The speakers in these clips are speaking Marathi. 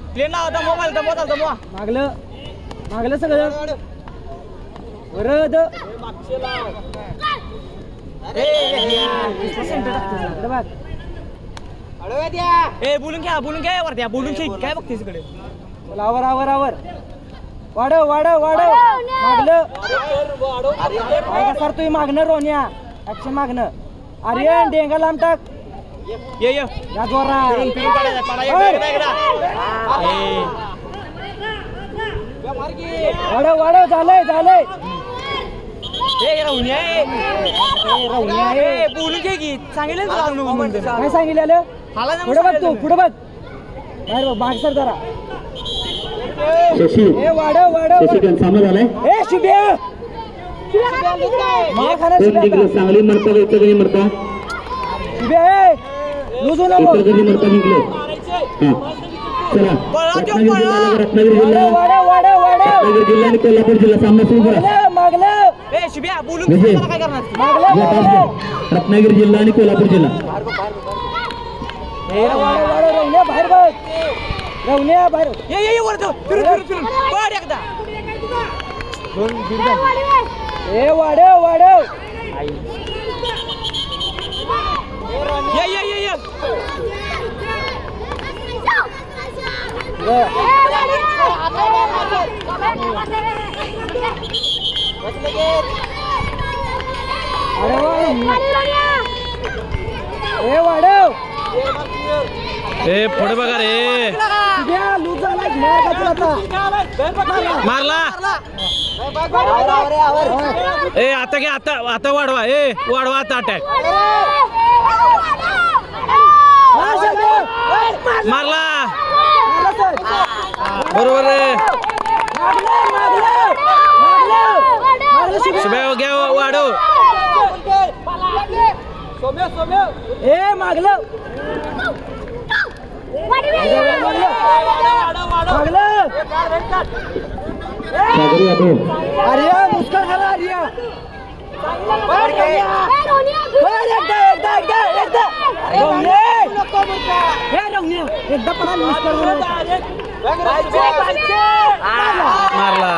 क्लीन होता मोबाईल दमवा मागलं सगळं वरद बोलून घ्या वरत्या बोलून घ्या काय बघतेस इकडे आवर वाढव मागलं सर तुम्ही मागणं रोन्या ऍक्शन मागणं आर्यन डेंगा लांब टाक ये या जोरात वाढव झालंय बोलून घे की सांगितलं काय सांगितलं पुढे बघ तू पुढे बघ बाहेर बघ माग सर जरा वाढव सामना झालाय शुभ्या चांगली मरता मरता शुभ्या लुजू नको रत्नागिरी जिल्हा आणि कोल्हापूर जिल्हा सामना सुरू करा रत्नागिरी जिल्हा आणि कोल्हापूर जिल्हा बाहेर बघ रवण्या बाहेर वाढव पुढे बघा रे मारला आता घ्या आता वाढवा आता अटॅक मारला बरोबर रे घ्या वाढव मागलं आर्या मुस्कान खाला आर्या एकदा मारला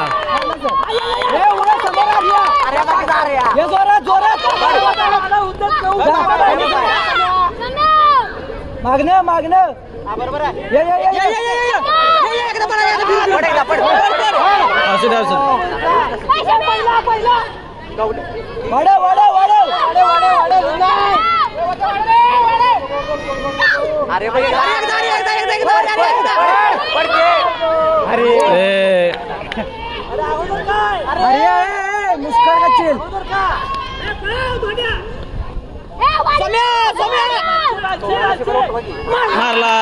मागणं मुस्कान मारला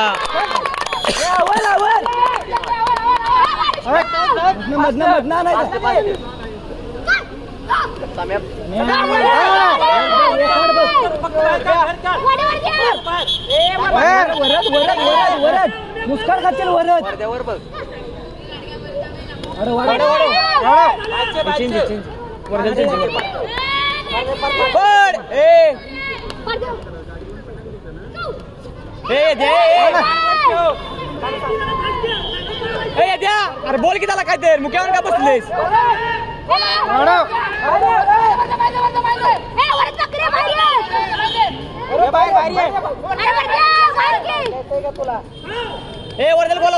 मुस्कान खातील वरद अरे बोल की त्याला काय ते मुख्यावर का बसलेस वर्दल बोला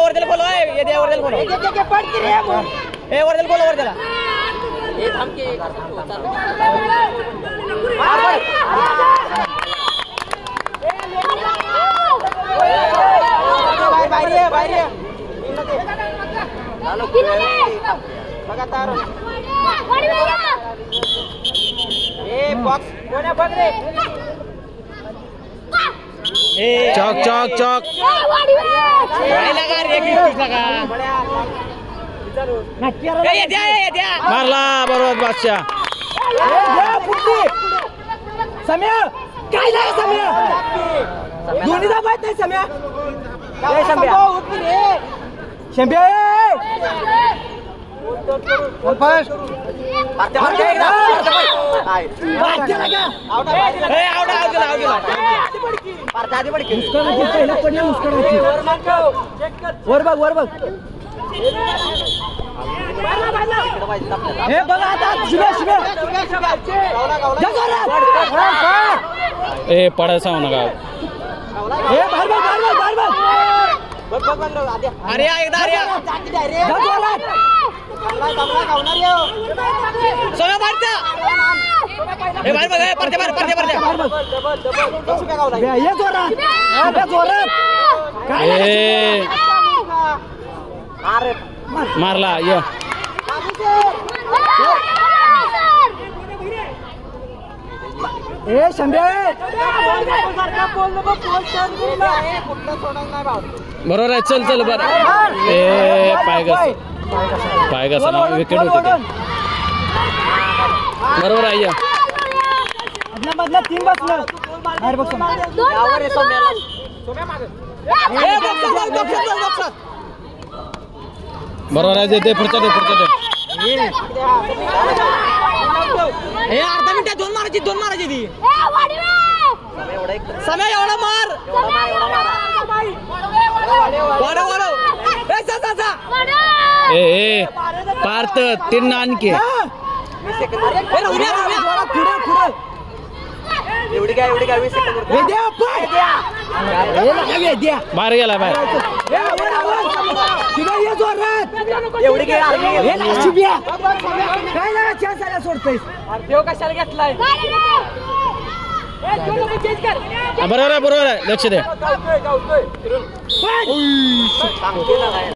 वर्दल चौक मारला बरोबर बादशाह सम्या काय नाही सम्या दोन्ही दाबायत नाही सम्या शंभ्या वर बघ वर बघ हे बघा आता ए पडायला सांगू नका हे बाहेर बघ बाहेर बघ अरे एकदा अरे सगळं मारत्या हे बाहेर बघ परते ये जोरात मारला यो ए शंभे बरोबर आहे चल बर ए पाय घस विकेट होते बरोबर आहे या मधला 3 बसलं बाहेर बघ बरोबर आहे दे पुढचा दे हे अर्धा मिनिटात दोन मारायची ती समय एवढा मार ए पार्थ 3 आणखी बाहेर गेला बाहेर कशाला घेतलाय बरोबर आहे लक्ष दे